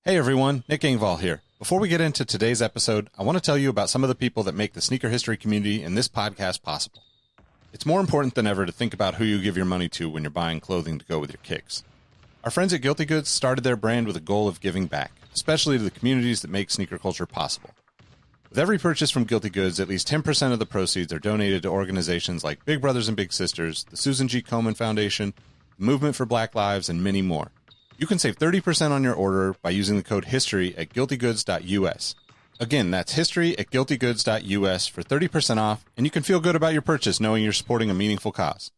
Hey everyone, Nick Engvall here. Before we get into today's episode, I want to tell you about some of the people that make the sneaker history community and this podcast possible. It's more important than ever to think about who you give your money to when you're buying clothing to go with your kicks. Our friends at Guilty Goods started their brand with a goal of giving back, especially to the communities that make sneaker culture possible. With every purchase from Guilty Goods, at least 10% of the proceeds are donated to organizations like Big Brothers and Big Sisters, the Susan G. Komen Foundation, the Movement for Black Lives, and many more. You can save 30% on your order by using the code HISTORY at guiltygoods.us. Again, that's history at guiltygoods.us for 30% off, and you can feel good about your purchase knowing you're supporting a meaningful cause.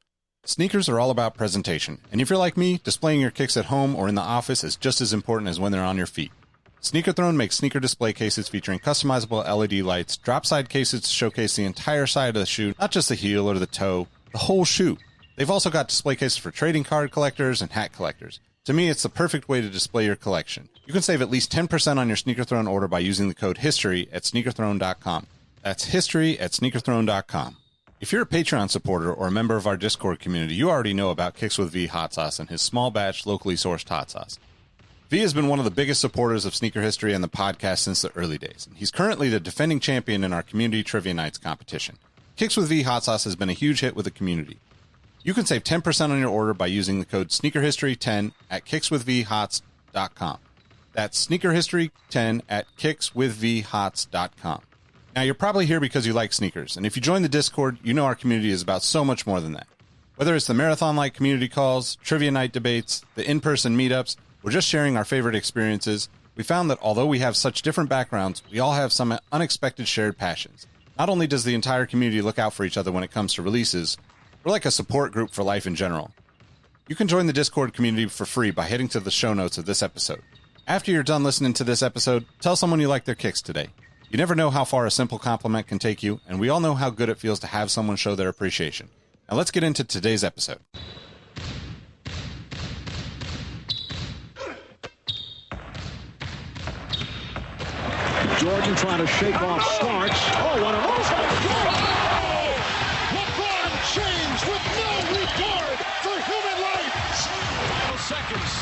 Sneakers are all about presentation, and if you're like me, displaying your kicks at home or in the office is just as important as when they're on your feet. Sneaker Throne makes sneaker display cases featuring customizable LED lights, drop-side cases to showcase the entire side of the shoe, not just the heel or the toe, the whole shoe. They've also got display cases for trading card collectors and hat collectors. To me, it's the perfect way to display your collection. You can save at least 10% on your Sneaker Throne order by using the code HISTORY at sneakerthrone.com. That's history at sneakerthrone.com. If you're a Patreon supporter or a member of our Discord community, you already know about Kicks with V hot sauce and his small batch, locally sourced hot sauce. V has been one of the biggest supporters of sneaker history and the podcast since the early days. He's currently the defending champion in our community trivia nights competition. Kicks with V hot sauce has been a huge hit with the community. You can save 10% on your order by using the code SneakerHistory10 at kickswithvhots.com. That's SneakerHistory10 at kickswithvhots.com. Now, you're probably here because you like sneakers, and if you join the Discord, you know our community is about so much more than that. Whether it's the marathon-like community calls, trivia night debates, the in-person meetups, or just sharing our favorite experiences, we found that although we have such different backgrounds, we all have some unexpected shared passions. Not only does the entire community look out for each other when it comes to releases, we're like a support group for life in general. You can join the Discord community for free by heading to the show notes of this episode. After you're done listening to this episode, tell someone you like their kicks today. You never know how far a simple compliment can take you, and we all know how good it feels to have someone show their appreciation. Now let's get into today's episode. Jordan trying to shake off Starks. Oh, what a move! James with no regard for human life. Final seconds.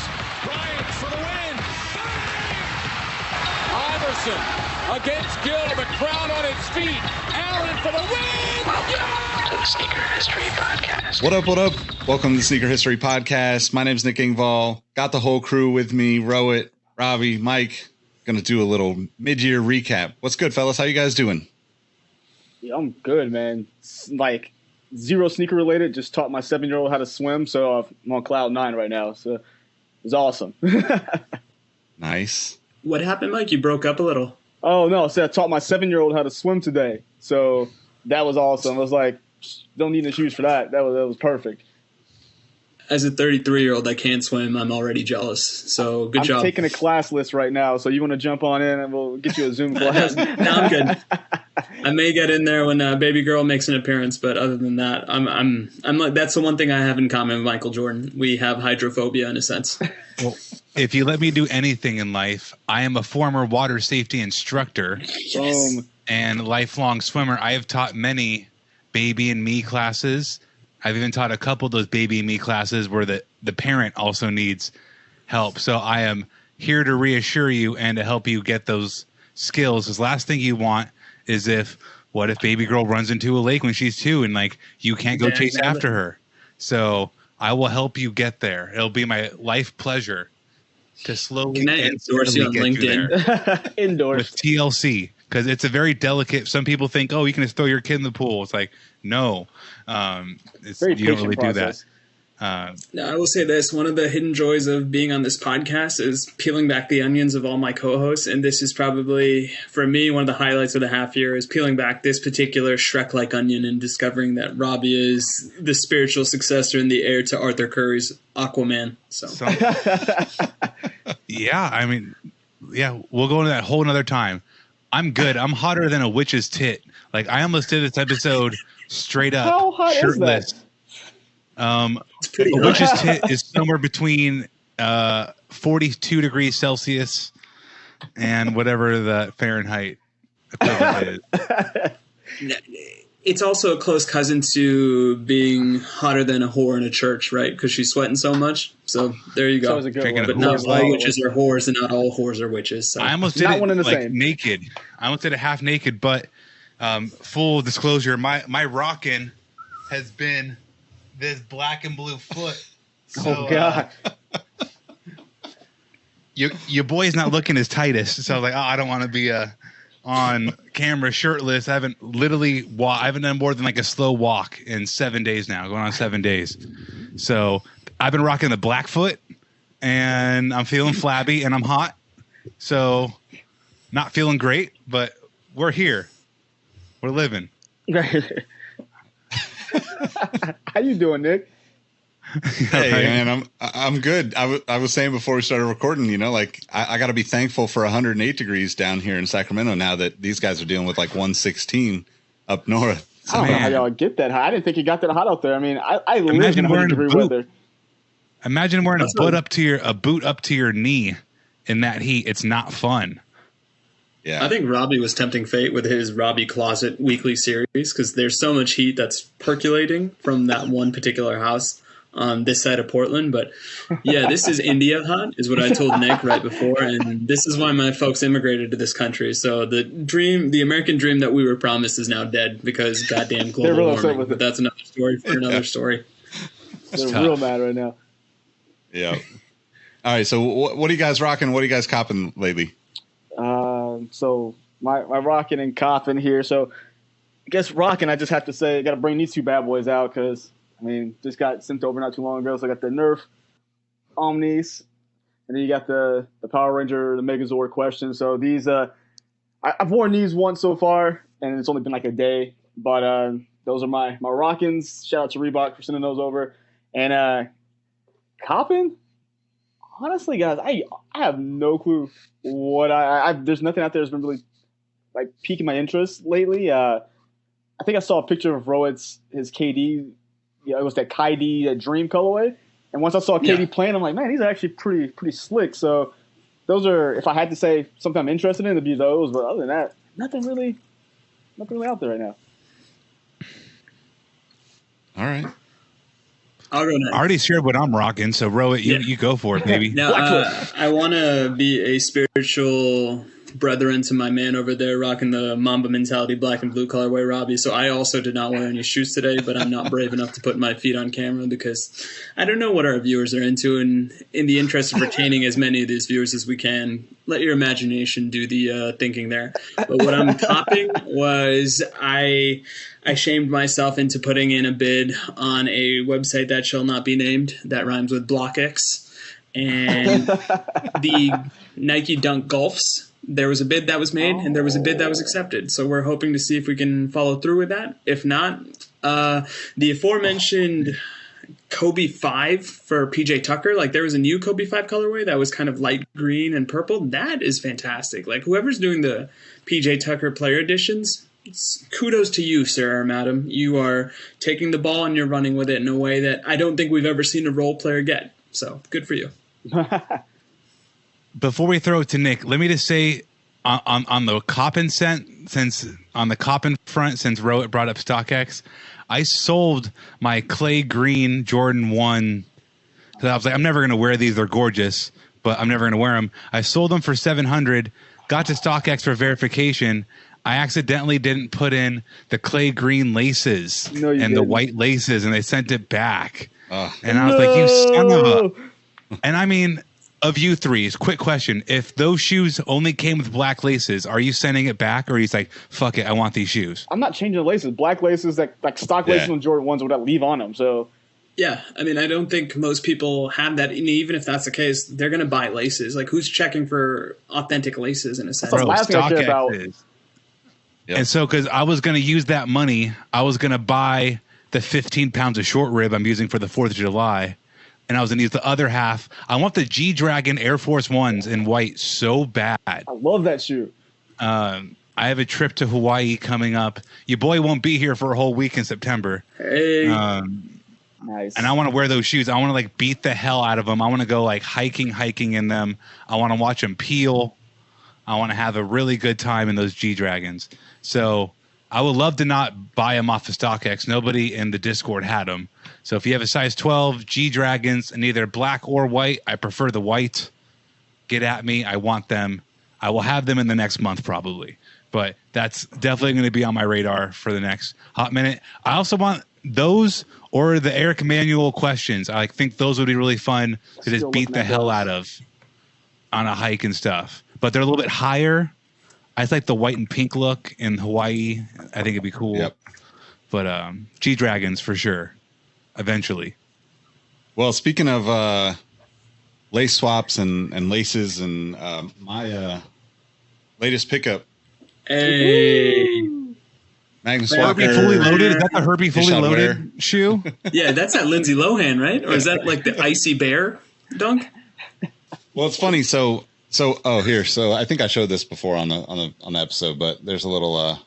Bryant for the win. Iverson against Gill. The crowd on its feet. Allen for the win. Welcome to the Sneaker History Podcast. What up, what up? Welcome to the Sneaker History Podcast. My name's Nick Engvall. Got the whole crew with me. Rohit, Robbie, Mike. Going to do a little mid-year recap. What's good, fellas? How you guys doing? Yeah, I'm good, man. Like, zero sneaker related. Just taught my 7-year-old how to swim, so I'm on cloud 9 right now. So it was awesome. Nice. What happened, Mike? You broke up a little. Oh no! So I taught my 7-year-old how to swim today. So that was awesome. I was like, don't need any shoes for that. That was perfect. As a 33-year-old that can't swim, I'm already jealous. So good job. I'm taking a class list right now, so you want to jump on in and we'll get you a Zoom class. No, I'm good. I may get in there when baby girl makes an appearance, but other than that, I'm like, that's the one thing I have in common with Michael Jordan. We have hydrophobia in a sense. Well, if you let me do anything in life, I am a former water safety instructor and lifelong swimmer. I have taught many baby and me classes. I've even taught a couple of those baby and me classes where the parent also needs help. So I am here to reassure you and to help you get those skills. Because last thing you want is what if baby girl runs into a lake when she's 2 and like you can't go chase after her. So I will help you get there. It'll be my life pleasure to slowly endorse you on LinkedIn. Endorse with TLC. Because it's a very delicate. Some people think, oh, you can just throw your kid in the pool. It's like, no, you don't really do that. Now, I will say this. One of the hidden joys of being on this podcast is peeling back the onions of all my co-hosts. And this is probably, for me, one of the highlights of the half year is peeling back this particular Shrek-like onion and discovering that Robbie is the spiritual successor and the heir to Arthur Curry's Aquaman. So yeah, I mean, yeah, we'll go into that whole another time. I'm good. I'm hotter than a witch's tit. Like, I almost did this episode straight up. How hot shirtless. is that? A witch's tit is somewhere between 42 degrees Celsius and whatever the Fahrenheit equivalent is. it's also a close cousin to being hotter than a whore in a church, right? Because she's sweating so much. So there you go. But not all witches are whores, and not all whores are witches. So. I almost did it like naked. I almost did it half naked, but full disclosure, my rockin' has been this black and blue foot. So, God. Your boy's not looking his tightest, so I was like, I don't want to be on camera shirtless. I haven't done more than like a slow walk in 7 days now, going on 7 days. So I've been rocking the black foot, and I'm feeling flabby, and I'm hot. So not feeling great, but we're here. We're living. How you doing, Nick? Hey, man, I'm good. I was saying before we started recording, you know, like I got to be thankful for 108 degrees down here in Sacramento now that these guys are dealing with like 116 up north. So, I don't know how y'all get that hot. I didn't think it got that hot out there. I mean, I live in 100-degree weather. Imagine wearing a boot up to your knee in that heat. It's not fun. Yeah, I think Robbie was tempting fate with his Robbie Closet weekly series because there's so much heat that's percolating from that one particular house on this side of Portland. But yeah, this is India hot is what I told Nick right before, and this is why my folks immigrated to this country. So the American dream that we were promised is now dead because goddamn global warming. But that's another story for another story. They're real mad right now. Yeah. All right. So what are you guys rocking? What are you guys copping lately? So my rockin' and coppin' here. So I guess rockin', I just have to say, I got to bring these two bad boys out because, I mean, just got sent over not too long ago. So I got the Nerf Omnis, and then you got the Power Ranger, the Megazord question. So these, I've worn these once so far, and it's only been like a day. But those are my rockins. Shout out to Reebok for sending those over. And coppin', honestly, guys, I have no clue what there's nothing out there that's been really like piquing my interest lately. I think I saw a picture of Rohit's his KD. Yeah, it was that KD that Dream colorway. And once I saw KD playing, I'm like, man, these are actually pretty slick. So those are, if I had to say something I'm interested in, it'd be those. But other than that, nothing really out there right now. All right. I'll go next. I already shared what I'm rocking, so Rohit, you go for it, baby. Now, I want to be a spiritual brethren to my man over there rocking the Mamba Mentality black and blue colorway, Robbie. So I also did not wear any shoes today, but I'm not brave enough to put my feet on camera because I don't know what our viewers are into. And in the interest of retaining as many of these viewers as we can, let your imagination do the thinking there. But what I'm topping was I shamed myself into putting in a bid on a website that shall not be named that rhymes with BlockX. And the Nike Dunk Golfs. There was a bid that was made, and there was a bid that was accepted. So we're hoping to see if we can follow through with that. If not, the aforementioned Kobe 5 for PJ Tucker, like there was a new Kobe 5 colorway that was kind of light green and purple. That is fantastic. Like whoever's doing the PJ Tucker player editions, kudos to you, sir or madam. You are taking the ball and you're running with it in a way that I don't think we've ever seen a role player get. So good for you. Before we throw it to Nick, let me just say on the Coppin front, since Rohit brought up StockX, I sold my clay green Jordan 1. I was like, I'm never going to wear these. They're gorgeous, but I'm never going to wear them. I sold them for $700, got to StockX for verification. I accidentally didn't put in the clay green laces the white laces, and they sent it back. And I was like, you son of a... And I mean... Of you threes, quick question. If those shoes only came with black laces, are you sending it back or are you like, fuck it, I want these shoes? I'm not changing the laces. Black laces, like stock laces on Jordan 1s would leave on them. So, yeah, I mean, I don't think most people have that. And even if that's the case, they're going to buy laces. Like, who's checking for authentic laces in a sense? That's the last thing I care about. Yep. And so, because I was going to use that money, I was going to buy the 15 pounds of short rib I'm using for the 4th of July. And I was going to use the other half. I want the G-Dragon Air Force Ones in white so bad. I love that shoe. I have a trip to Hawaii coming up. Your boy won't be here for a whole week in September. Hey. Nice. And I want to wear those shoes. I want to like beat the hell out of them. I want to go like hiking in them. I want to watch them peel. I want to have a really good time in those G-Dragons. So I would love to not buy them off of StockX. Nobody in the Discord had them. So if you have a size 12 G Dragons in either black or white, I prefer the white. Get at me. I want them. I will have them in the next month probably. But that's definitely going to be on my radar for the next hot minute. I also want those or the Eric Manuel questions. I think those would be really fun to just beat the hell out of on a hike and stuff. But they're a little bit higher. I like the white and pink look in Hawaii. I think it'd be cool. Yep. But G Dragons for sure. Eventually. Well, speaking of lace swaps and laces, and my latest pickup. Hey. Magnus Herbie Walker. fully loaded? Is that the Herbie fully loaded shoe? Yeah, that's that Lindsay Lohan, right? Or is that like the Icy Bear dunk? Well, it's funny. So here. So I think I showed this before on the episode, but there's a little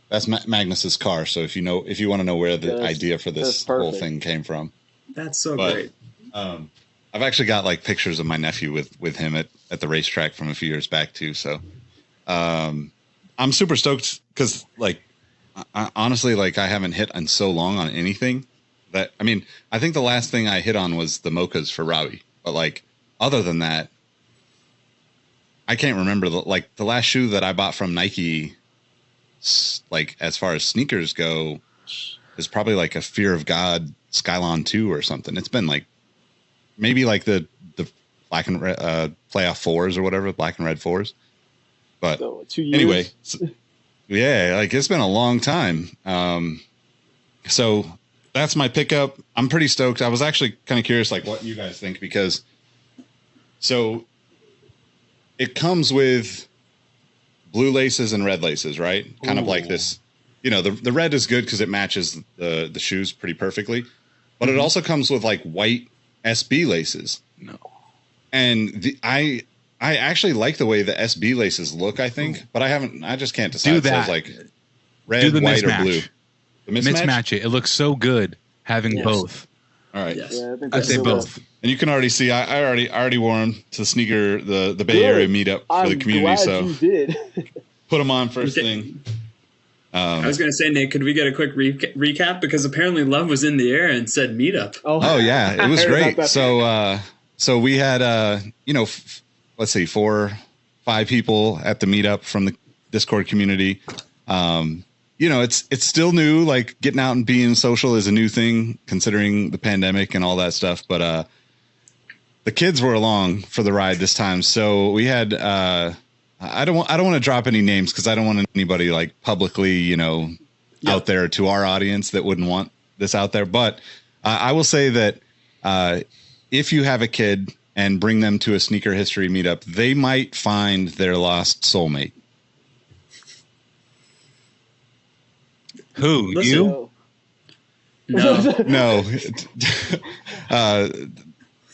that's Magnus's car. So if you want to know where the idea for this whole thing came from. That's so great. I've actually got like pictures of my nephew with him at the racetrack from a few years back too. So I'm super stoked because like I honestly, like, I haven't hit in so long on anything that, I mean, I think the last thing I hit on was the mochas for Robbie, but like other than that, I can't remember the last shoe that I bought from Nike, like as far as sneakers go, is probably like a Fear of God Skylon 2 or something. It's been like maybe like the black and red playoff 4s or whatever, black and red 4s. But so, 2 years. Anyway, yeah, like it's been a long time. So that's my pickup. I'm pretty stoked. I was actually kind of curious, like what you guys think, because so it comes with blue laces and red laces, right? Kind of like this, you know, the red is good because it matches the shoes pretty perfectly, but it also comes with like white SB laces. No. And I actually like the way the SB laces look, I think, but I just can't decide. Do that. So it's like red, white, mismatch. or blue. The mismatch it. It looks so good having both. All right. Yes. Yeah, I think I'd say both. And you can already see I already wore them to the Bay Area meetup for the community. Glad So you did. Put them on first thing. I was going to say, Nate, could we get a quick recap? Because apparently Love was in the air and said meetup. Oh yeah, it was great. So we had let's see, 4 or 5 people at the meetup from the Discord community. It's still new. Like getting out and being social is a new thing considering the pandemic and all that stuff. But the kids were along for the ride this time. So we had I don't want to drop any names because I don't want anybody like publicly, out there to our audience that wouldn't want this out there. But I will say that if you have a kid and bring them to a sneaker history meetup, they might find their lost soulmate. Who? Listen. You? No.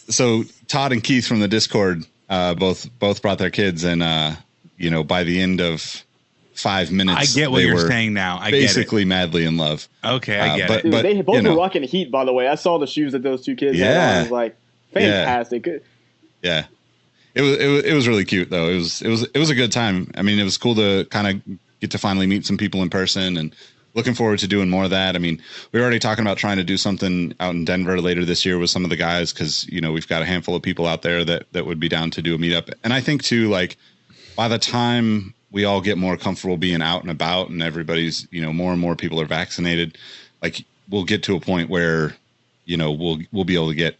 So Todd and Keith from the Discord both brought their kids, and by the end of 5 minutes, I get what you're saying now. I basically madly in love. Okay, I get it. Dude, but they both were rocking heat, by the way. I saw the shoes that those two kids had on. It was like fantastic. Yeah. It was really cute though. It was a good time. I mean, it was cool to kind of get to finally meet some people in person, and looking forward to doing more of that. I mean, we were already talking about trying to do something out in Denver later this year with some of the guys, because we've got a handful of people out there that would be down to do a meetup. And I think too, like by the time we all get more comfortable being out and about, and everybody's more and more people are vaccinated, like we'll get to a point where we'll be able to get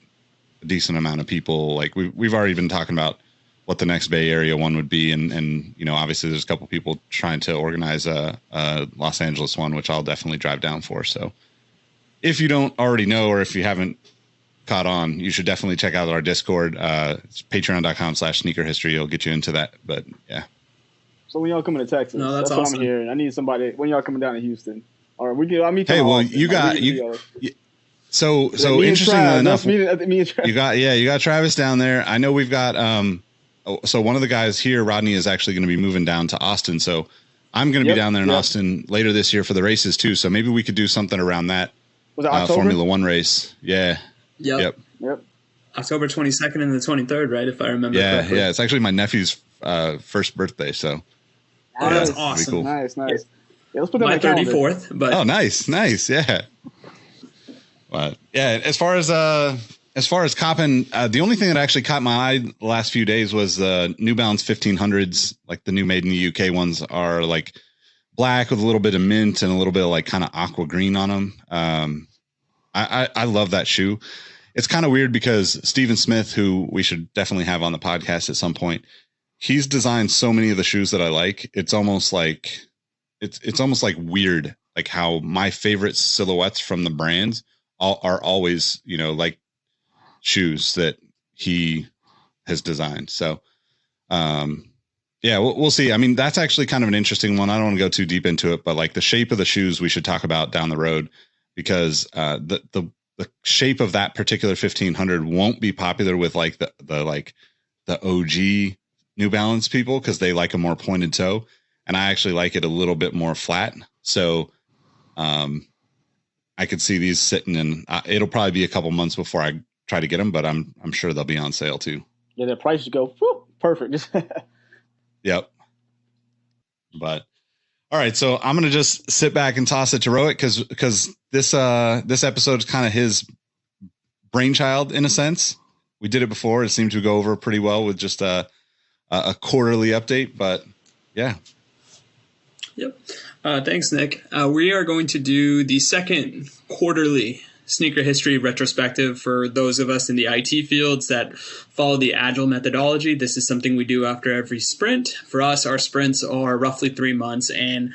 a decent amount of people. Like we've already been talking about what the next Bay Area one would be. And obviously there's a couple people trying to organize a Los Angeles one, which I'll definitely drive down for. So if you don't already know, or if you haven't caught on, you should definitely check out our Discord. It's patreon.com/sneaker history. It'll get you into that. But yeah. So when y'all coming to Texas? No, that's awesome. What I'm hearing. I need somebody. When y'all coming down to Houston? Or I'll meet you. Hey, well, you got So interestingly enough, me and Travis. you got Travis down there. I know we've got so one of the guys here, Rodney, is actually going to be moving down to Austin. So I'm going to be down there in Austin later this year for the races too. So maybe we could do something around that. Was it October? Formula One race? Yeah. Yep. October 22nd and the 23rd, right? If I remember correctly. Yeah. It's actually my nephew's first birthday. So that's awesome. Cool. Nice. Yeah, let's put that my on the calendar. 34th. But nice, yeah. But yeah, as far as Coppin, the only thing that actually caught my eye the last few days was the New Balance 1500s. Like the new made in the UK ones are like black with a little bit of mint and a little bit of like kind of aqua green on them. I love that shoe. It's kind of weird because Stephen Smith, who we should definitely have on the podcast at some point, he's designed so many of the shoes that I like. It's almost like it's almost like weird, like how my favorite silhouettes from the brands are always, like shoes that he has designed. So, yeah, we'll see. I mean, that's actually kind of an interesting one. I don't want to go too deep into it, but like the shape of the shoes we should talk about down the road, because the shape of that particular 1500 won't be popular with like the OG New Balance people, because they like a more pointed toe, and I actually like it a little bit more flat. So, I could see these sitting in. It'll probably be a couple months before I try to get them, but I'm sure they'll be on sale too. Yeah, the prices go whoop, perfect. Yep. But all right, so I'm gonna just sit back and toss it to Rohit because this episode is kind of his brainchild in a sense. We did it before; it seemed to go over pretty well with just a quarterly update. But yeah. Yep. Thanks, Nick. We are going to do the second quarterly sneaker history retrospective for those of us in the IT fields that follow the agile methodology. This is something we do after every sprint. For us, our sprints are roughly 3 months, and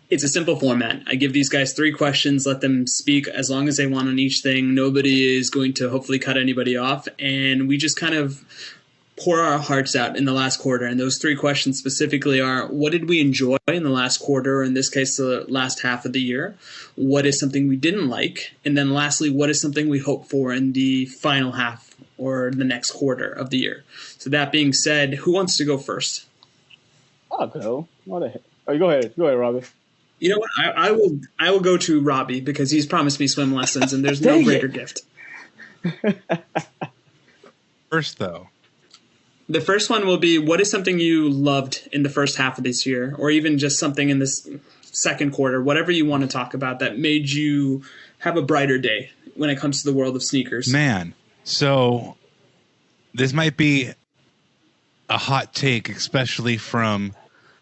it's a simple format. I give these guys 3 questions, let them speak as long as they want on each thing. Nobody is going to hopefully cut anybody off, and we just kind of pour our hearts out in the last quarter. And those 3 questions specifically are: what did we enjoy in the last quarter, or in this case, the last half of the year? What is something we didn't like? And then lastly, what is something we hope for in the final half or the next quarter of the year? So that being said, who wants to go first? I'll go. Oh, go ahead, Robbie. You know what? I will go to Robbie because he's promised me swim lessons, and there's no greater gift. First, though. The first one will be, what is something you loved in the first half of this year, or even just something in this second quarter, whatever you want to talk about that made you have a brighter day when it comes to the world of sneakers? Man, so this might be a hot take, especially from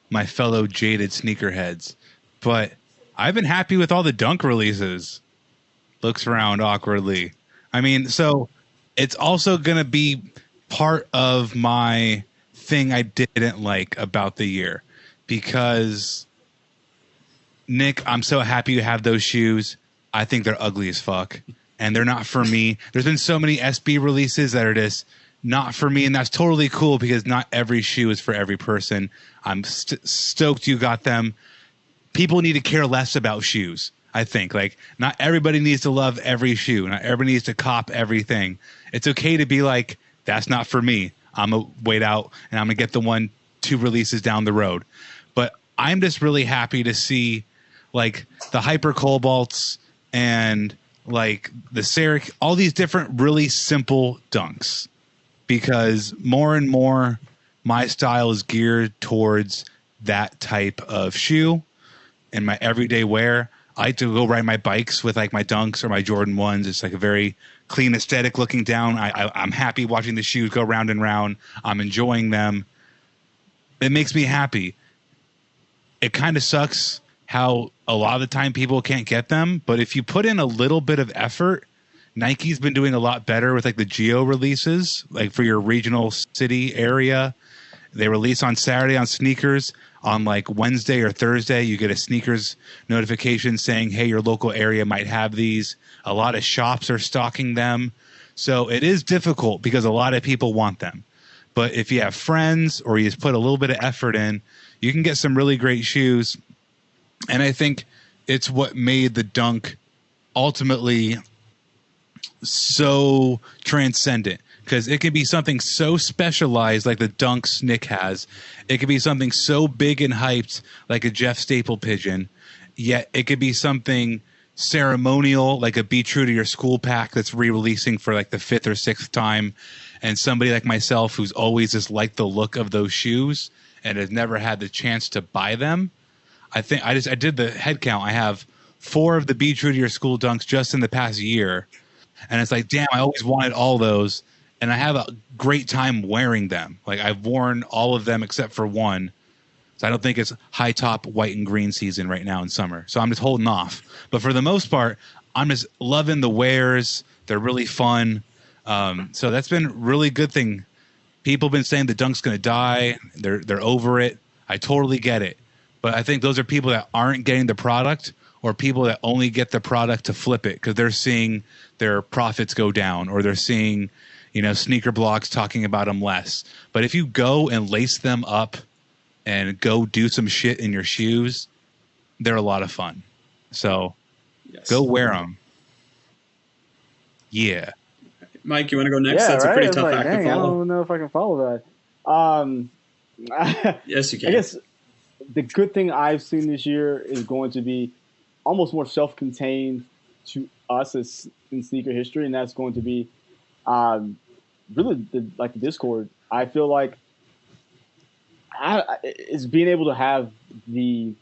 my fellow jaded sneakerheads, but I've been happy with all the Dunk releases. Looks around awkwardly. I mean, so it's also going to be part of my thing I didn't like about the year, because Nick, I'm so happy you have those shoes. I think they're ugly as fuck, and they're not for me. There's been so many SB releases that are just not for me, and that's totally cool because not every shoe is for every person. I'm stoked you got them. People need to care less about shoes. I think like not everybody needs to love every shoe. Not everybody needs to cop everything. It's okay to be like, that's not for me. I'm going to wait out and I'm going to get the 1-2 releases down the road. But I'm just really happy to see like the Hyper Cobalts and like the Seric, all these different really simple dunks, because more and more my style is geared towards that type of shoe in my everyday wear. I like to go ride my bikes with like my Dunks or my Jordan 1s. It's like a very clean aesthetic looking down. I'm happy watching the shoes go round and round. I'm enjoying them. It makes me happy. It kind of sucks how a lot of the time people can't get them, but if you put in a little bit of effort, Nike's been doing a lot better with like the geo releases, like for your regional city area. They release on Saturday on sneakers. On like Wednesday or Thursday, you get a sneakers notification saying, hey, your local area might have these. A lot of shops are stocking them. So it is difficult because a lot of people want them. But if you have friends or you just put a little bit of effort in, you can get some really great shoes. And I think it's what made the Dunk ultimately so transcendent. Because it can be something so specialized like the Dunks Nick has. It could be something so big and hyped like a Jeff Staple Pigeon. Yet it could be something ceremonial like a Be True to Your School pack that's re-releasing for like the 5th or 6th time. And somebody like myself who's always just liked the look of those shoes and has never had the chance to buy them. I think I did the head count. I have 4 of the Be True to Your School dunks just in the past year. And it's like, damn, I always wanted all those. And I have a great time wearing them. Like, I've worn all of them except for one. So I don't think it's high top white and green season right now in summer. So I'm just holding off. But for the most part, I'm just loving the wears. They're really fun. So that's been a really good thing. People have been saying the dunk's going to die. They're over it. I totally get it. But I think those are people that aren't getting the product, or people that only get the product to flip it because they're seeing their profits go down, or they're seeing, sneaker blogs talking about them less. But if you go and lace them up and go do some shit in your shoes, they're a lot of fun. So go wear them. Yeah. Mike, you want to go next? Yeah, That's right? a pretty tough act dang, to follow. I don't know if I can follow that. Yes, you can. I guess the good thing I've seen this year is going to be almost more self-contained to us as in sneaker history, and that's going to be really the Discord. I feel like it's being able to have the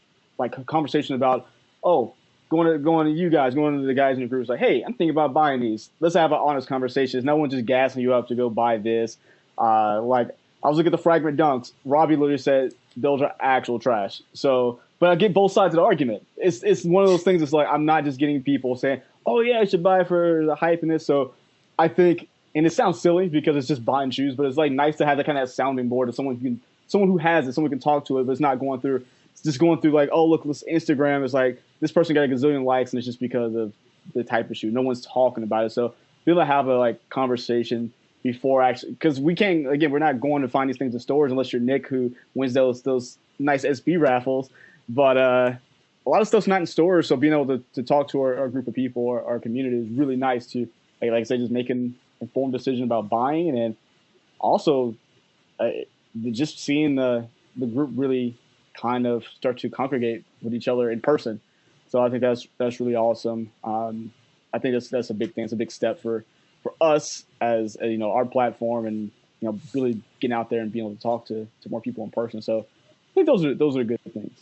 conversation about, going to you guys, going to the guys in the group, it's like, hey, I'm thinking about buying these. Let's have an honest conversation. There's no one just gassing you up to go buy this. I was looking at the Fragment Dunks. Robbie literally said those are actual trash. So, but I get both sides of the argument. It's one of those things. It's like, I'm not just getting people saying, oh yeah, I should buy for the hype in this. So I think, and it sounds silly because it's just buying shoes, but it's like nice to have that kind of sounding board of someone who has it, someone can talk to it, but it's not going through like, oh, look, this Instagram is like, this person got a gazillion likes and it's just because of the type of shoe. No one's talking about it. So be able to have a conversation before actually, because we can't, again, we're not going to find these things in stores unless you're Nick who wins those nice SB raffles. But a lot of stuff's not in stores. So being able to talk to our group of people, our community, is really nice to, like I said, just make an informed decision about buying. And then also just seeing the group really kind of start to congregate with each other in person. So I think that's really awesome. I think that's a big thing. It's a big step for us as our platform, and really getting out there and being able to talk to more people in person. So I think those are good things.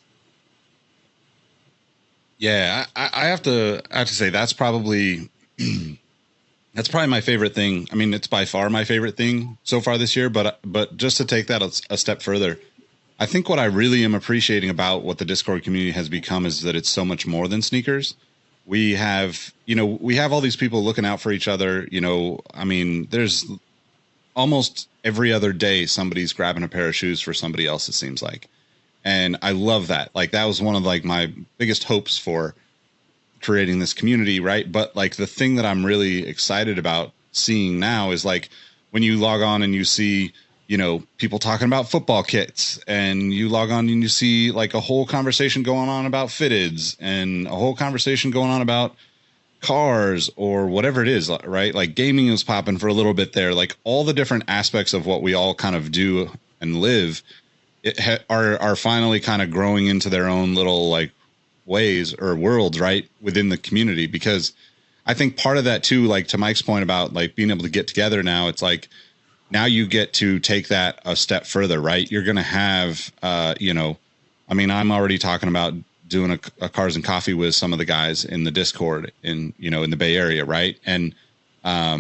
Yeah, I have to say that's probably my favorite thing. I mean, it's by far my favorite thing so far this year. But just to take that a step further, I think what I really am appreciating about what the Discord community has become is that it's so much more than sneakers. We have all these people looking out for each other. I mean, there's almost every other day somebody's grabbing a pair of shoes for somebody else, it seems like. And I love that. Like, that was one of my biggest hopes for creating this community, right? But the thing that I'm really excited about seeing now is when you log on and you see people talking about football kits, and you log on and you see a whole conversation going on about fitteds, and a whole conversation going on about cars or whatever it is, right? Like, gaming was popping for a little bit there. All the different aspects of what we all kind of do and live are finally kind of growing into their own little ways or worlds, right, within the community. Because I think part of that too, to Mike's point about being able to get together now, it's now you get to take that a step further, right? You're going to have, I mean, I'm already talking about doing a Cars and Coffee with some of the guys in the Discord in the Bay Area, right? And I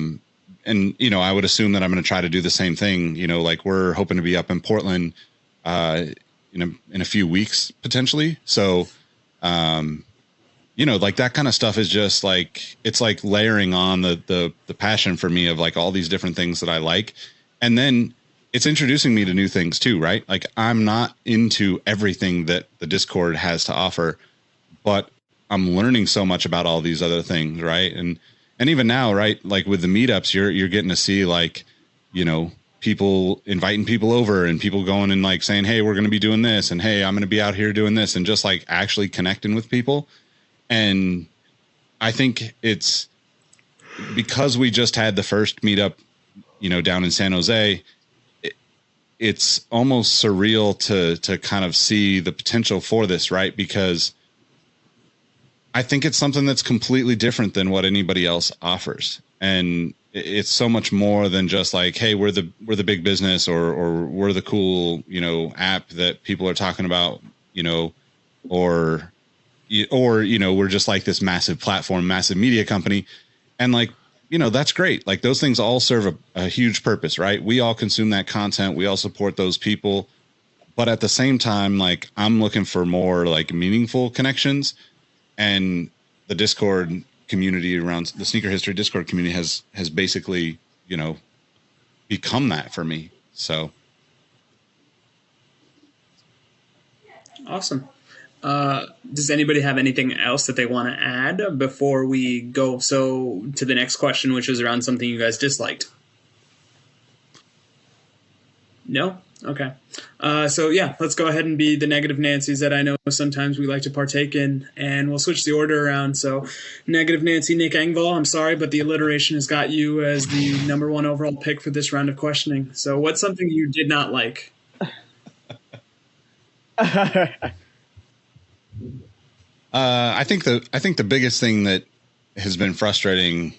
would assume that I'm going to try to do the same thing. We're hoping to be up in Portland, in a few weeks potentially. So, that kind of stuff is just it's layering on the passion for me of all these different things that I like. And then it's introducing me to new things too, right? I'm not into everything that the Discord has to offer, but I'm learning so much about all these other things, right? And even now, right, with the meetups, you're getting to see people inviting people over, and people going and saying, hey, we're going to be doing this, and hey, I'm going to be out here doing this, and just actually connecting with people. And I think it's because we just had the first meetup, down in San Jose, it's almost surreal to kind of see the potential for this, right? Because I think it's something that's completely different than what anybody else offers. And it's so much more than just hey, we're the big business, or we're the cool, app that people are talking about, or we're just like this massive platform, massive media company. And like, that's great. Like those things all serve a huge purpose, right? We all consume that content. We all support those people. But at the same time, like I'm looking for more like meaningful connections, and the Discord community around the Sneaker History Discord community has basically, become that for me. So. Awesome. Does anybody have anything else that they want to add before we go to the next question, which is around something you guys disliked? No? Okay. Let's go ahead and be the negative Nancys that I know sometimes we like to partake in, and we'll switch the order around. So negative Nancy, Nick Engvall, I'm sorry, but the alliteration has got you as the number 1 overall pick for this round of questioning. So what's something you did not like? I think the biggest thing that has been frustrating,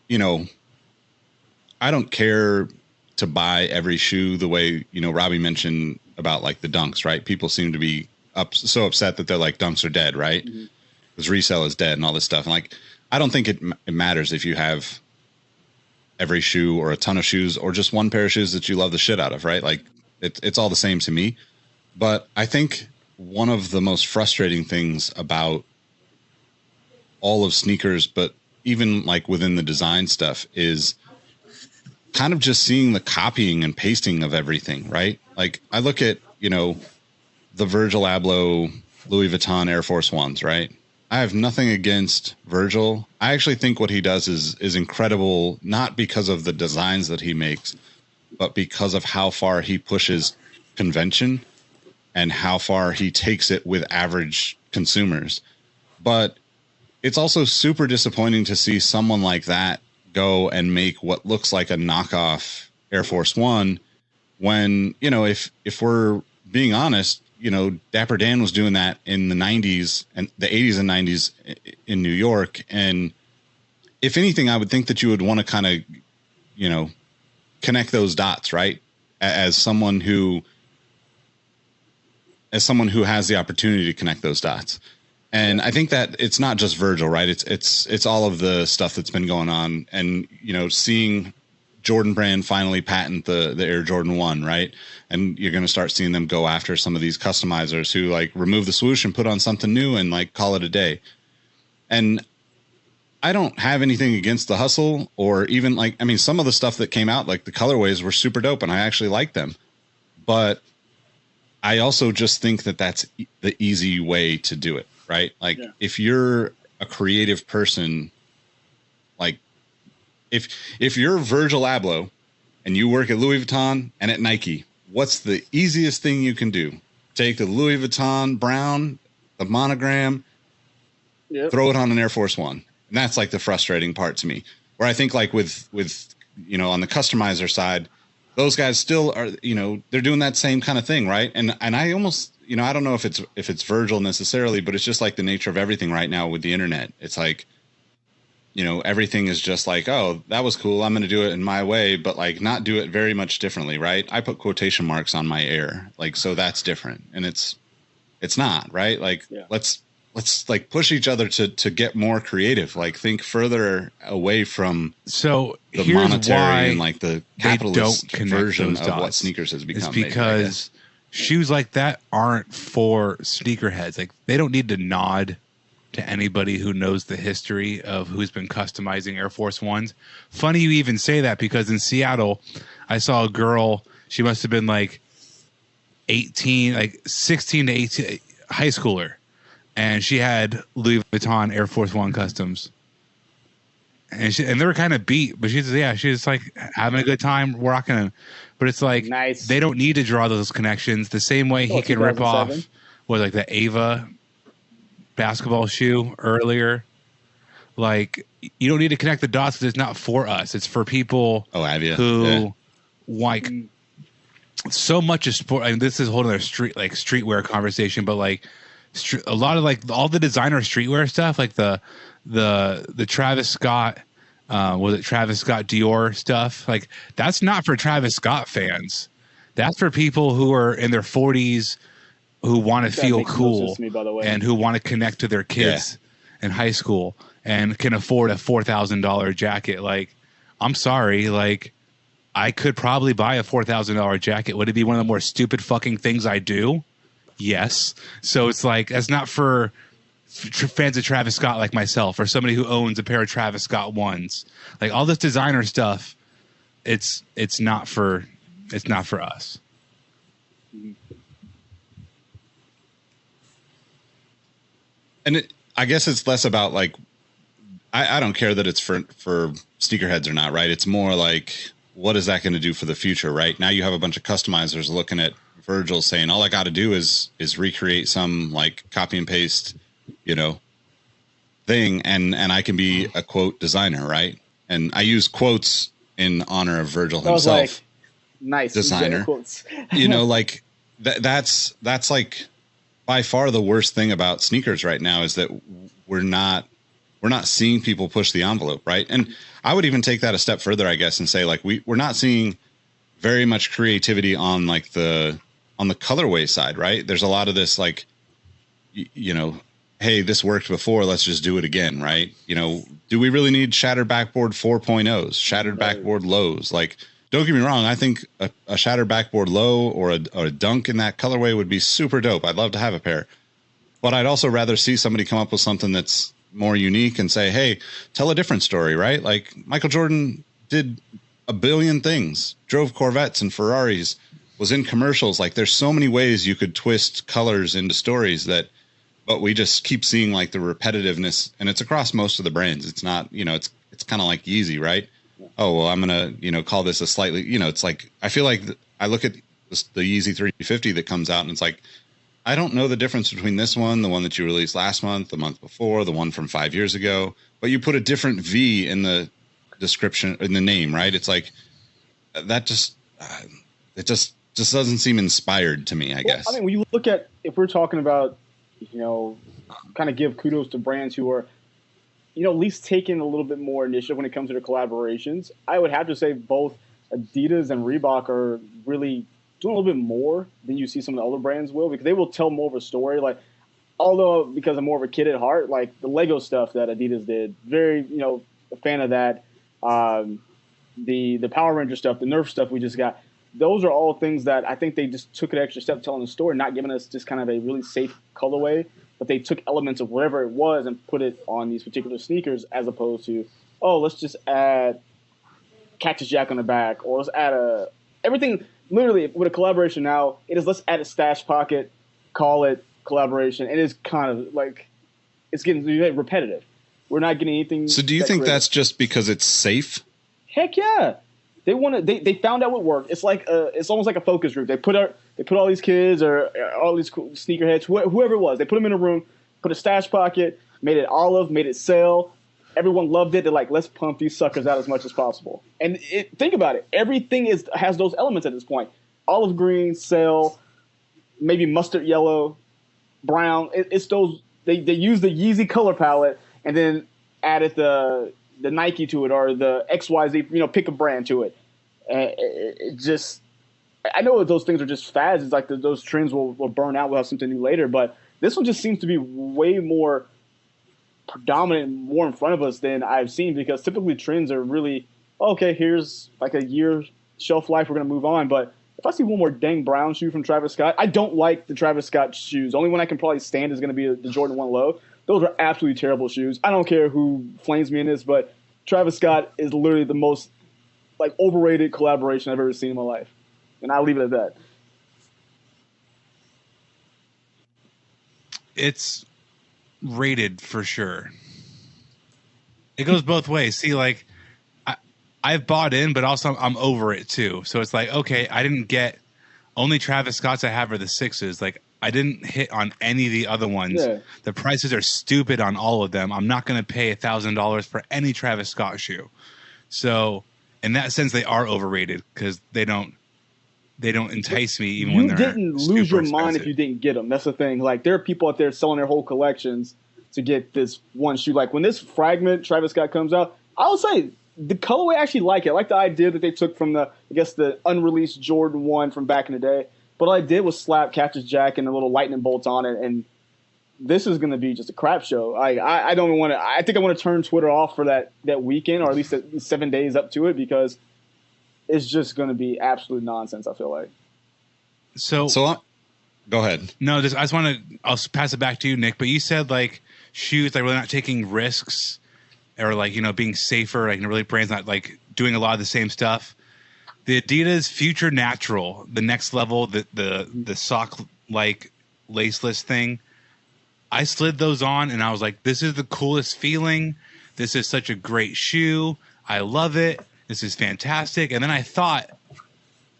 I don't care to buy every shoe the way, Robbie mentioned about like the Dunks, right? People seem to be so upset that they're like Dunks are dead, right? Because resale is dead and all this stuff. And like, I don't think it matters if you have every shoe or a ton of shoes or just one pair of shoes that you love the shit out of, right? Like it's all the same to me. But I think one of the most frustrating things about all of sneakers, but even like within the design stuff, is kind of just seeing the copying and pasting of everything, right? Like I look at, the Virgil Abloh Louis Vuitton Air Force Ones, right? I have nothing against Virgil. I actually think what he does is incredible, not because of the designs that he makes, but because of how far he pushes convention and how far he takes it with average consumers. But it's also super disappointing to see someone like that go and make what looks like a knockoff Air Force One when, if we're being honest, Dapper Dan was doing that in the 90s and the 80s and 90s in New York. And if anything, I would think that you would want to kind of, connect those dots, right? As someone who has the opportunity to connect those dots. And I think that it's not just Virgil, right? It's all of the stuff that's been going on, and seeing Jordan Brand finally patent the Air Jordan 1, right? And you're going to start seeing them go after some of these customizers who like remove the swoosh and put on something new and like call it a day. And I don't have anything against the hustle, or even some of the stuff that came out, like the colorways were super dope and I actually like them, but I also just think that that's the easy way to do it. Right? Like if you're a creative person, like if you're Virgil Abloh and you work at Louis Vuitton and at Nike, what's the easiest thing you can do? Take the Louis Vuitton brown, the monogram, throw it on an Air Force One. And that's like the frustrating part to me, where I think like with on the customizer side, those guys still are, they're doing that same kind of thing. Right. And I almost, I don't know if it's Virgil necessarily, but it's just like the nature of everything right now with the internet. It's like, everything is just like, oh, that was cool, I'm going to do it in my way, but like not do it very much differently. Right. I put quotation marks on my Air, like, so that's different. And it's not right. Like, let's like push each other to get more creative, like think further away from the monetary and like the capitalist version of what sneakers has become. It's because shoes like that aren't for sneakerheads. Like they don't need to nod to anybody who knows the history of who's been customizing Air Force Ones. Funny you even say that, because in Seattle, I saw a girl, she must have been like 18, like 16 to 18, high schooler. And she had Louis Vuitton Air Force One customs. And they were kind of beat, but she's like having a good time rocking them. But it's like, nice. They don't need to draw those connections the same way he can rip off like the Ava basketball shoe earlier. Like, you don't need to connect the dots because it's not for us. It's for people who like so much of sport. I mean, this is a whole other streetwear conversation, but like a lot of like all the designer streetwear stuff, like the Travis Scott, was it Travis Scott Dior stuff? Like that's not for Travis Scott fans. That's for people who are in their 40s who want to feel cool to me, by the way. and who want to connect to their kids in high school and can afford a $4,000 jacket. Like, I'm sorry, like, I could probably buy a $4,000 jacket. Would it be one of the more stupid fucking things I do? Yes. So it's like, that's not for fans of Travis Scott like myself, or somebody who owns a pair of Travis Scott ones. Like, all this designer stuff, it's not for us. And I guess it's less about like, I don't care that it's for sneakerheads or not, right? It's more like, what is that going to do for the future, right? Now you have a bunch of customizers looking at Virgil saying, all I got to do is recreate some like copy and paste, thing, and I can be a quote designer, right? And I use quotes in honor of Virgil himself. Like, nice designer. Quotes. Like that's like by far the worst thing about sneakers right now is that we're not seeing people push the envelope, right? And I would even take that a step further, I guess, and say like we're not seeing very much creativity on like the colorway side, right? There's a lot of this like, hey, this worked before, let's just do it again, right? Do we really need shattered backboard 4.0s, shattered backboard lows? Like, don't get me wrong, I think a shattered backboard low or a dunk in that colorway would be super dope. I'd love to have a pair. But I'd also rather see somebody come up with something that's more unique and say, hey, tell a different story, right? Like Michael Jordan did a billion things, drove Corvettes and Ferraris, was in commercials. Like, there's so many ways you could twist colors into stories but we just keep seeing like the repetitiveness, and it's across most of the brands. It's not, it's kind of like Yeezy, right? Oh, well, I'm going to, call this a slightly, it's like, I feel like I look at the Yeezy 350 that comes out and it's like, I don't know the difference between this one, the one that you released last month, the month before, the one from 5 years ago, but you put a different V in the description, in the name, right? It's like, that just, it just doesn't seem inspired to me, I guess. I mean, when you look at, if we're talking about, kind of give kudos to brands who are, at least taking a little bit more initiative when it comes to their collaborations, I would have to say both Adidas and Reebok are really doing a little bit more than you see some of the other brands will, because they will tell more of a story. Like, although because I'm more of a kid at heart, like the Lego stuff that Adidas did, very, a fan of that. The Power Ranger stuff, the Nerf stuff we just got, those are all things that I think they just took an extra step telling the story, not giving us just kind of a really safe colorway, but they took elements of whatever it was and put it on these particular sneakers, as opposed to, oh, let's just add Cactus Jack on the back, or let's add everything. Literally, with a collaboration now, it is let's add a stash pocket, call it collaboration. It is kind of like, it's getting repetitive. We're not getting anything. So do you think that's just because it's safe? Heck yeah. They want to. They found out what worked. It's like it's almost like a focus group. They put all these kids or all these sneakerheads, whoever it was. They put them in a room, put a stash pocket, made it olive, made it sell. Everyone loved it. They're like, let's pump these suckers out as much as possible. And think about it. Everything has those elements at this point. Olive green, sell, maybe mustard yellow, brown. It's those. They use the Yeezy color palette and then added the Nike to it, or the XYZ, pick a brand to it. It just, I know that those things are just fads. It's like those trends will burn out. We'll have something new later. But this one just seems to be way more predominant, more in front of us than I've seen, because typically trends are really, okay, here's like a year shelf life, we're going to move on. But if I see one more dang brown shoe from Travis Scott, I don't like the Travis Scott shoes. The only one I can probably stand is going to be the Jordan 1 Low. Those are absolutely terrible shoes. I don't care who flames me in this, but Travis Scott is literally the most overrated collaboration I've ever seen in my life. And I'll leave it at that. It's rated for sure. It goes both ways. See, I've bought in, but also I'm over it too. So it's like, okay, I didn't get only Travis Scott's I have are the 6s. Like, I didn't hit on any of the other ones. Yeah. The prices are stupid on all of them. I'm not going to pay $1,000 for any Travis Scott shoe. So in that sense, they are overrated because they don't entice me even when they're super expensive. You didn't lose your mind if you didn't get them. That's the thing. Like, there are people out there selling their whole collections to get this one shoe. Like, when this fragment Travis Scott comes out, I would say the colorway, I actually like it. I like the idea that they took from the unreleased Jordan 1 from back in the day. But all I did was slap Cactus Jack and the little lightning bolts on it, and this is going to be just a crap show. I don't want to. I think I want to turn Twitter off for that weekend, or at least 7 days up to it, because it's just going to be absolute nonsense. I feel like. So go ahead. No, I'll pass it back to you, Nick. But you said like shoes, like really not taking risks, or like being safer, like really brands not like doing a lot of the same stuff. The Adidas Future Natural, the next level, the sock like laceless thing. I slid those on and I was like, this is the coolest feeling. This is such a great shoe. I love it. This is fantastic. And then I thought,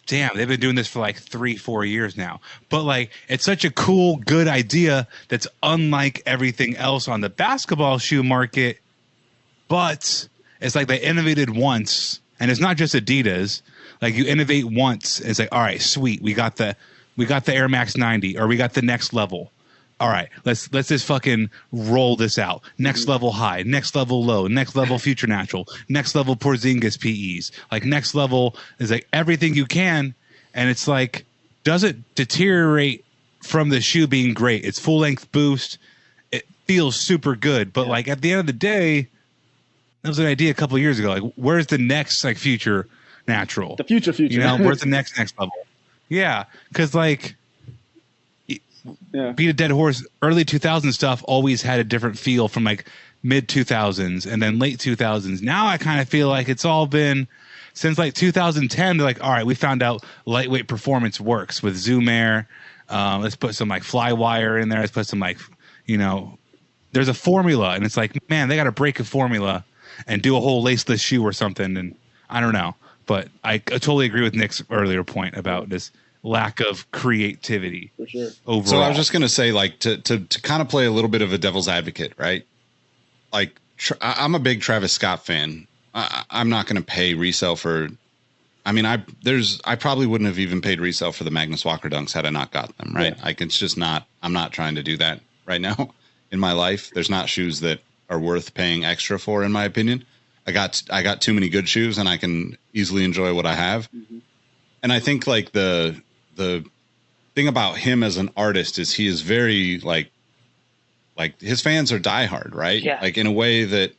damn, they've been doing this for like 3-4 years now. But like, it's such a cool, good idea that's unlike everything else on the basketball shoe market. But it's like they innovated once, and it's not just Adidas. Like you innovate once, and it's like, all right, sweet. We got the Air Max 90, or we got the next level. All right, let's just fucking roll this out. Next level high, next level low, next level Future Natural, next level Porzingis PEs. Like next level is like everything you can, and it's like doesn't deteriorate from the shoe being great. It's full length boost. It feels super good, but like at the end of the day, that was an idea a couple of years ago. Like where's the next like Future Natural? The future. Where's the next level? Yeah, because like. Beat a dead horse. Early 2000 stuff always had a different feel from like mid 2000s and then late 2000s. Now I kind of feel like it's all been since like 2010. They're like, all right, we found out lightweight performance works with Zoom Air. Let's put some like fly wire in there. Let's put some like, there's a formula, and it's like, man, they got to break a formula and do a whole laceless shoe or something. And I don't know, but I totally agree with Nick's earlier point about this lack of creativity. For sure. Overall. So I was just going to say, like, to kind of play a little bit of a devil's advocate, right? Like, I'm a big Travis Scott fan. I'm not going to pay resale for. I mean, I probably wouldn't have even paid resale for the Magnus Walker dunks had I not got them, right? Yeah. Like, it's just not. I'm not trying to do that right now in my life. There's not shoes that are worth paying extra for, in my opinion. I got too many good shoes, and I can easily enjoy what I have. Mm-hmm. And I think like the thing about him as an artist is he is very like his fans are diehard, right? Yeah. Like in a way that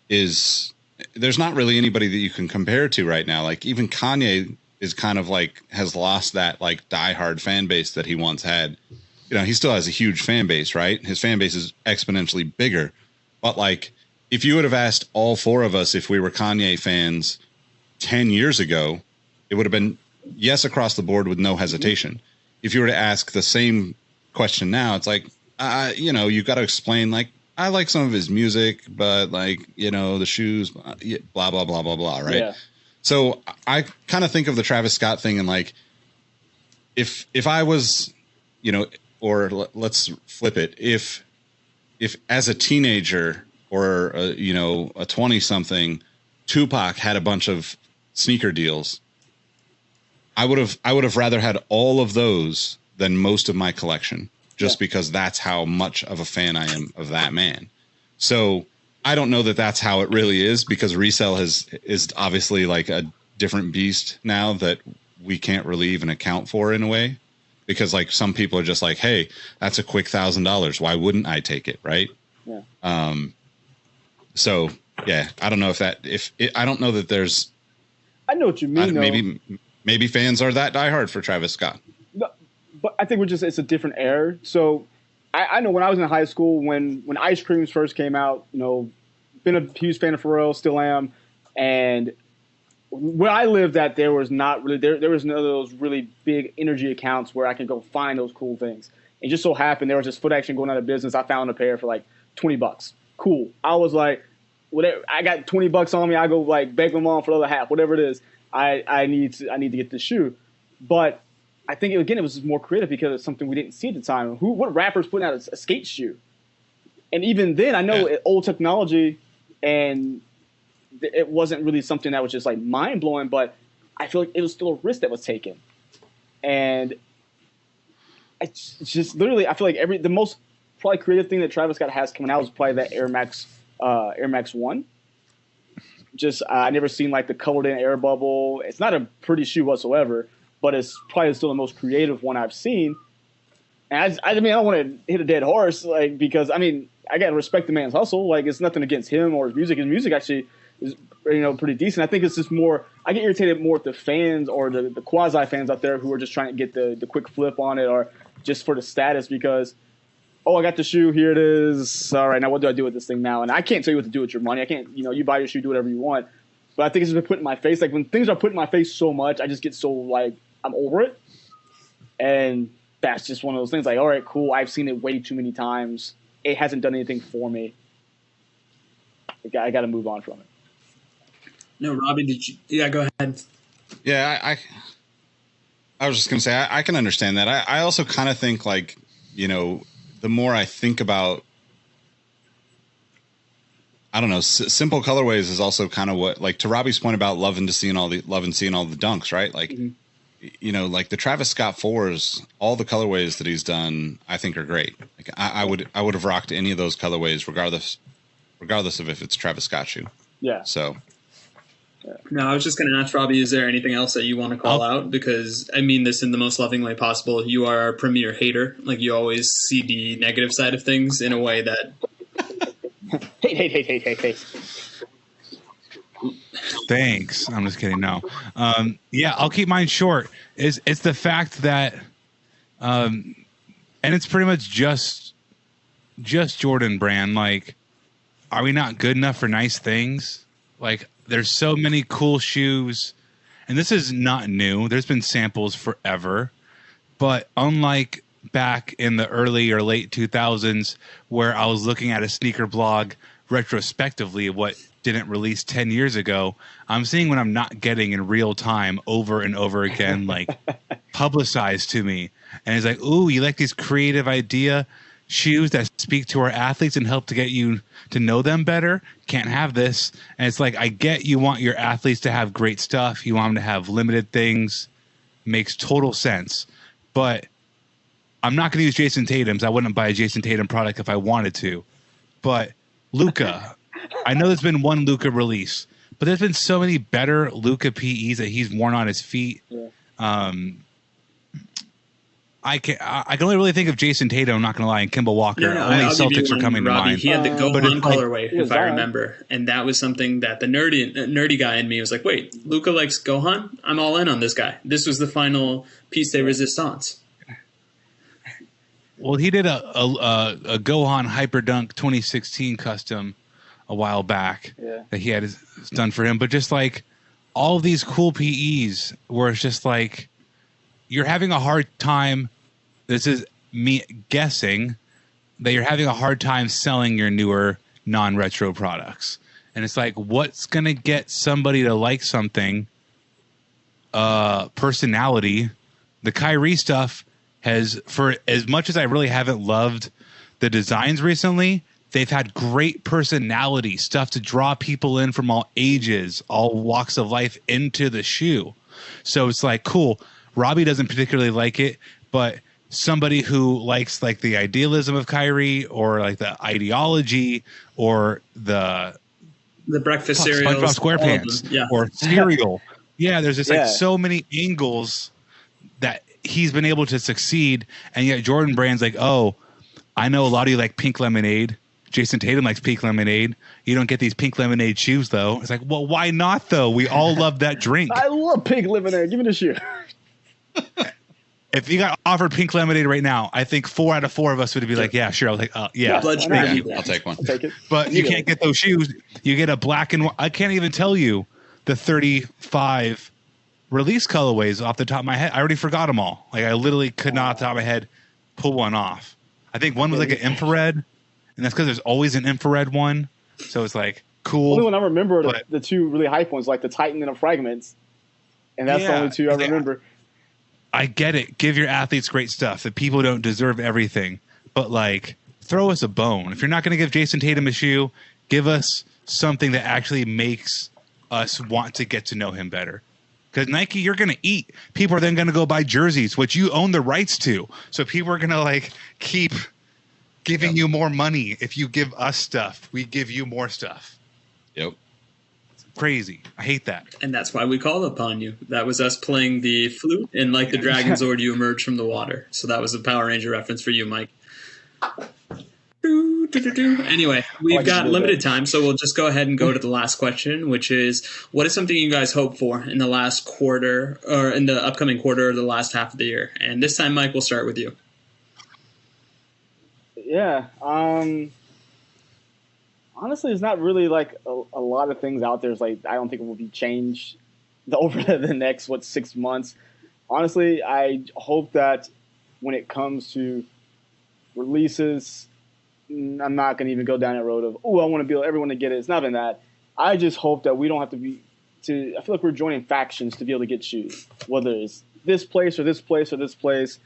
is there's not really anybody that you can compare to right now. Like even Kanye is kind of like has lost that like diehard fan base that he once had. He still has a huge fan base, right? His fan base is exponentially bigger. But like if you would have asked all four of us if we were Kanye fans 10 years ago, it would have been yes across the board with no hesitation. If you were to ask the same question now, it's like, you've got to explain, like, I like some of his music, but like, the shoes, blah, blah, blah, blah, blah. Right. Yeah. So I kind of think of the Travis Scott thing. And like, if I was, or let's flip it. If as a teenager or, a 20 something, Tupac had a bunch of sneaker deals, I would have rather had all of those than most of my collection, just because that's how much of a fan I am of that man. So I don't know that that's how it really is, because resale is obviously like a different beast now that we can't really even account for in a way, because like some people are just like, hey, that's a quick $1,000. Why wouldn't I take it? Right. Yeah. So yeah, I don't know I don't know that there's. I know what you mean. Maybe fans are that diehard for Travis Scott. No, but I think it's a different era. So I know when I was in high school, when ice creams first came out, been a huge fan of Pharrell, still am. And where I lived at, there was not really, there was none of those really big energy accounts where I can go find those cool things. It just so happened there was this Foot Action going out of business. I found a pair for like $20. Cool. I was like, whatever. I got $20 on me. I go like beg them on for the other half, whatever it is. I need to get this shoe. But I think it was more creative because it's something we didn't see at the time. What rappers putting out a skate shoe? And even then, I know old technology, and it wasn't really something that was just like mind blowing. But I feel like it was still a risk that was taken, and it's just literally I feel like the most probably creative thing that Travis Scott has coming out is probably that Air Max 1. Just I never seen like the colored in air bubble. It's not a pretty shoe whatsoever, but it's probably still the most creative one I've seen. And I mean, I don't want to hit a dead horse, like, because I mean, I gotta respect the man's hustle. Like, it's nothing against him or his music. His music actually is, pretty decent. I think it's just more, I get irritated more with the fans or the quasi fans out there who are just trying to get the quick flip on it or just for the status because, oh, I got the shoe, here it is. All right, now what do I do with this thing now? And I can't tell you what to do with your money. I can't, you buy your shoe, do whatever you want. But I think it's just been put in my face. Like, when things are put in my face so much, I just get so, like, I'm over it. And that's just one of those things. Like, all right, cool. I've seen it way too many times. It hasn't done anything for me. I got to move on from it. No, Robbie, did you? Yeah, go ahead. Yeah, I was just going to say, I can understand that. I also kind of think, like, the more I think about, I don't know, simple colorways is also kind of what, like, to Robbie's point about loving seeing all the dunks, right? Like, like the Travis Scott 4s, all the colorways that he's done, I think are great. Like, I would have rocked any of those colorways regardless of if it's Travis Scott shoe. Yeah. So. No, I was just going to ask Robbie, is there anything else that you want to call out? Because I mean this in the most loving way possible. You are our premier hater. Like, you always see the negative side of things in a way that. Hey. Thanks. I'm just kidding. No. Yeah, I'll keep mine short. It's the fact that, and it's pretty much just Jordan Brand. Like, are we not good enough for nice things? Like, there's so many cool shoes, and this is not new. There's been samples forever, but unlike back in the early or late 2000s where I was looking at a sneaker blog retrospectively of what didn't release 10 years ago, I'm seeing what I'm not getting in real time over and over again, like publicized to me. And it's like, ooh, you like these creative idea shoes that speak to our athletes and help to get you to know them better? Can't have this. And it's like, I get you want your athletes to have great stuff. You want them to have limited things. Makes total sense. But I'm not going to use Jason Tatum's. I wouldn't buy a Jason Tatum product if I wanted to. But Luka, I know there's been one Luka release, but there's been so many better Luka PEs that he's worn on his feet. Yeah. I can only really think of Jason Tatum, I'm not going to lie, and Kemba Walker. No, only Celtics are coming Robbie, to mind. He had the Gohan colorway, if I Zion. remember. And that was something that the nerdy guy in me was like, wait, Luka likes Gohan? I'm all in on this guy. This was the final piece de resistance. Well, he did a Gohan Hyperdunk 2016 custom a while back that he had done for him. But just like all of these cool PEs where it's just like you're having a hard time. This is me guessing that you're having a hard time selling your newer non-retro products. And it's like, what's going to get somebody to like something? Personality. The Kyrie stuff has, for as much as I really haven't loved the designs recently, they've had great personality, stuff to draw people in from all ages, all walks of life into the shoe. So it's like, cool. Robbie doesn't particularly like it, but somebody who likes like the idealism of Kyrie or like the ideology or the breakfast cereal, SpongeBob SquarePants, or cereal. Yeah, there's just like so many angles that he's been able to succeed, and yet Jordan Brand's like, oh, I know a lot of you like pink lemonade. Jason Tatum likes pink lemonade. You don't get these pink lemonade shoes, though. It's like, well, why not, though? We all love that drink. I love pink lemonade. Give me the shoe. If you got offered pink lemonade right now, I think 4 out of 4 of us would be like, yeah, sure. I was like, yeah. Blood I'll take one. I'll take it. But you can't get those shoes. You get a black and white. I can't even tell you the 35 release colorways off the top of my head. I already forgot them all. Like, I literally could not, off the top of my head, pull one off. I think one was like an infrared, and that's because there's always an infrared one. So it's like, cool. Only one I remember the two really hype ones, like the Titan and the Fragments. And that's the only two I remember. I get it. Give your athletes great stuff. That people don't deserve everything. But, like, throw us a bone. If you're not going to give Jason Tatum a shoe, give us something that actually makes us want to get to know him better. Because Nike, you're going to eat. People are then going to go buy jerseys, which you own the rights to. So people are going to, like, keep giving you more money. If you give us stuff, we give you more stuff. Yep. crazy. I hate that. And that's why we called upon you. That was us playing the flute, and like the Dragon Zord, you emerged from the water. So that was a Power Ranger reference for you, Mike. Anyway, we've got limited time, so we'll just go ahead and go to the last question, which is, what is something you guys hope for in the last quarter, or in the upcoming quarter, or the last half of the year? And this time, Mike, we'll start with you. Yeah. Honestly, there's not really like a lot of things out there. It's like, I don't think it will be changed over the next 6 months. Honestly, I hope that when it comes to releases, I'm not going to even go down that road of, I want to be able everyone to get it. It's not even that. I just hope that we don't have to I feel like we're joining factions to be able to get shoes, whether it's this place or this place or this place,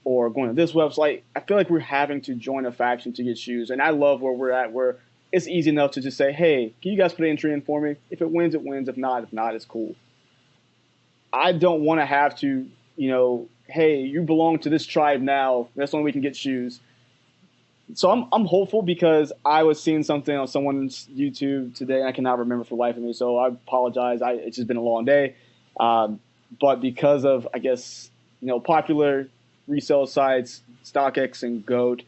or going to this website. I feel like we're having to join a faction to get shoes. And I love where we're at, where it's easy enough to just say, hey, can you guys put an entry in for me? If it wins, it wins. If not, it's cool. I don't want to have to, hey, you belong to this tribe now. That's when we can get shoes. So I'm hopeful, because I was seeing something on someone's YouTube today, and I cannot remember for the life of me, so I apologize. It's just been a long day. But because of, I guess, popular resale sites, StockX and GOAT,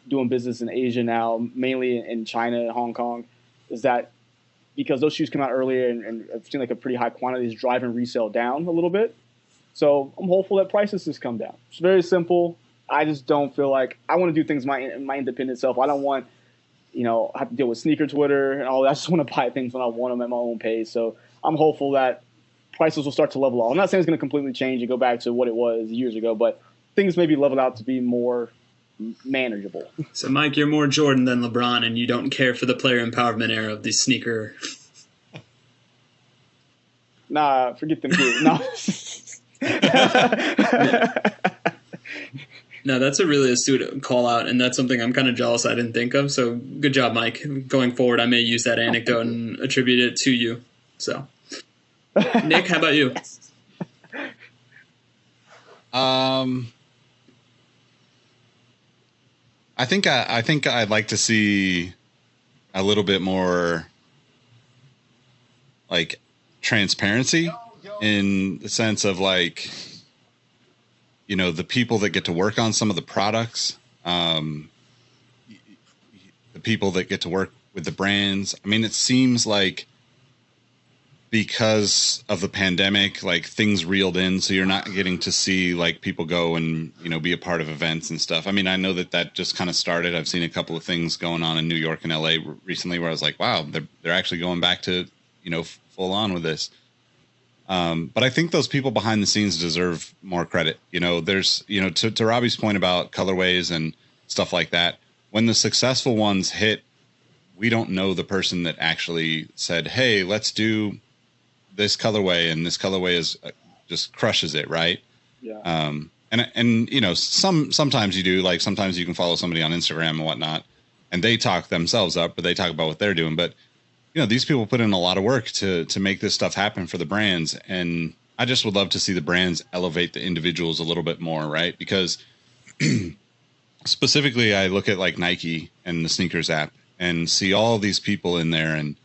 doing business in Asia now, mainly in China and Hong Kong, is that because those shoes come out earlier and I've seen like a pretty high quantity, is driving resale down a little bit. So I'm hopeful that prices just come down. It's very simple. I just don't feel like I want to do things my independent self. I don't want, have to deal with sneaker Twitter and all that. I just want to buy things when I want them at my own pace. So I'm hopeful that prices will start to level off. I'm not saying it's going to completely change and go back to what it was years ago, but things may be leveled out to be more manageable. So, Mike, you're more Jordan than LeBron, and you don't care for the player empowerment era of the sneaker. Nah, forget them too. No. No, that's a really astute call out, and that's something I'm kind of jealous I didn't think of. So good job, Mike. Going forward, I may use that anecdote and attribute it to you. So, Nick, how about you? I think I'd like to see a little bit more like transparency, in the sense of like, the people that get to work on some of the products, the people that get to work with the brands. I mean, it seems like because of the pandemic, like things reeled in, so you're not getting to see like people go and, be a part of events and stuff. I mean, I know that just kind of started. I've seen a couple of things going on in New York and LA recently where I was like, wow, they're actually going back to, full on with this. But I think those people behind the scenes deserve more credit. There's, to Robbie's point about colorways and stuff like that, when the successful ones hit, we don't know the person that actually said, hey, let's do this colorway, and this colorway is just crushes it. Right. Yeah. And sometimes you do, like, sometimes you can follow somebody on Instagram and whatnot, and they talk themselves up, but they talk about what they're doing. But, these people put in a lot of work to make this stuff happen for the brands. And I just would love to see the brands elevate the individuals a little bit more. Right. Because specifically, I look at like Nike and the sneakers app and see all these people in there. And,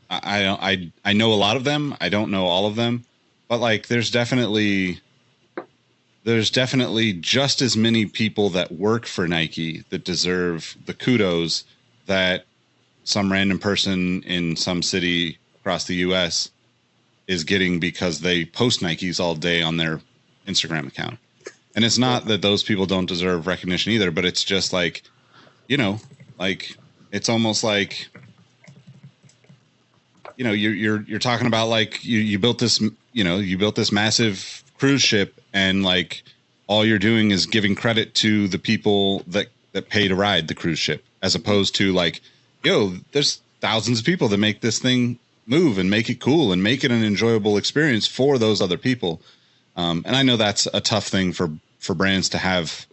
I know a lot of them. I don't know all of them, but like, there's definitely just as many people that work for Nike that deserve the kudos that some random person in some city across the US is getting because they post Nikes all day on their Instagram account. And it's not that those people don't deserve recognition either, but it's just like, like it's almost like, you're talking about like you built this, you built this massive cruise ship, and like all you're doing is giving credit to the people that pay to ride the cruise ship, as opposed to like, there's thousands of people that make this thing move and make it cool and make it an enjoyable experience for those other people. And I know that's a tough thing for brands to have,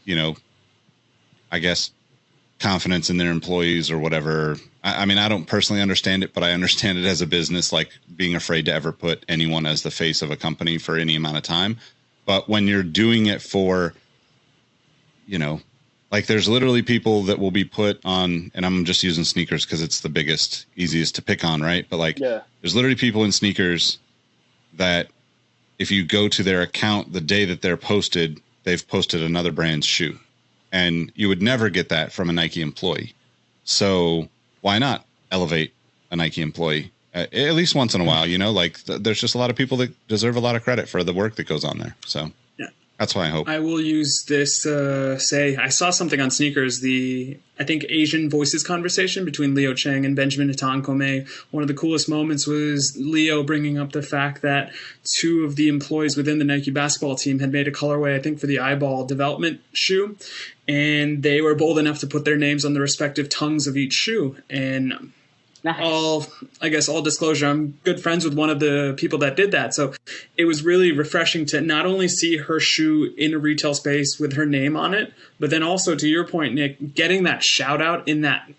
I guess, confidence in their employees or whatever. I mean, I don't personally understand it, but I understand it as a business, like being afraid to ever put anyone as the face of a company for any amount of time. But when you're doing it for, Like there's literally people that will be put on, and I'm just using sneakers because it's the biggest, easiest to pick on, right? But like there's literally people in sneakers that if you go to their account the day that they're posted, they've posted another brand's shoe. And you would never get that from a Nike employee. So why not elevate a Nike employee at least once in a while? You know, like there's just a lot of people that deserve a lot of credit for the work that goes on there. So that's why I hope. I will use this to say I saw something on sneakers, I think Asian Voices conversation between Leo Cheng and Benjamin Hitankome. One of the coolest moments was Leo bringing up the fact that 2 of the employees within the Nike basketball team had made a colorway, I think, for the eyeball development shoe. And they were bold enough to put their names on the respective tongues of each shoe. And all disclosure, I'm good friends with one of the people that did that. So it was really refreshing to not only see her shoe in a retail space with her name on it, but then also, to your point, Nick, getting that shout out in that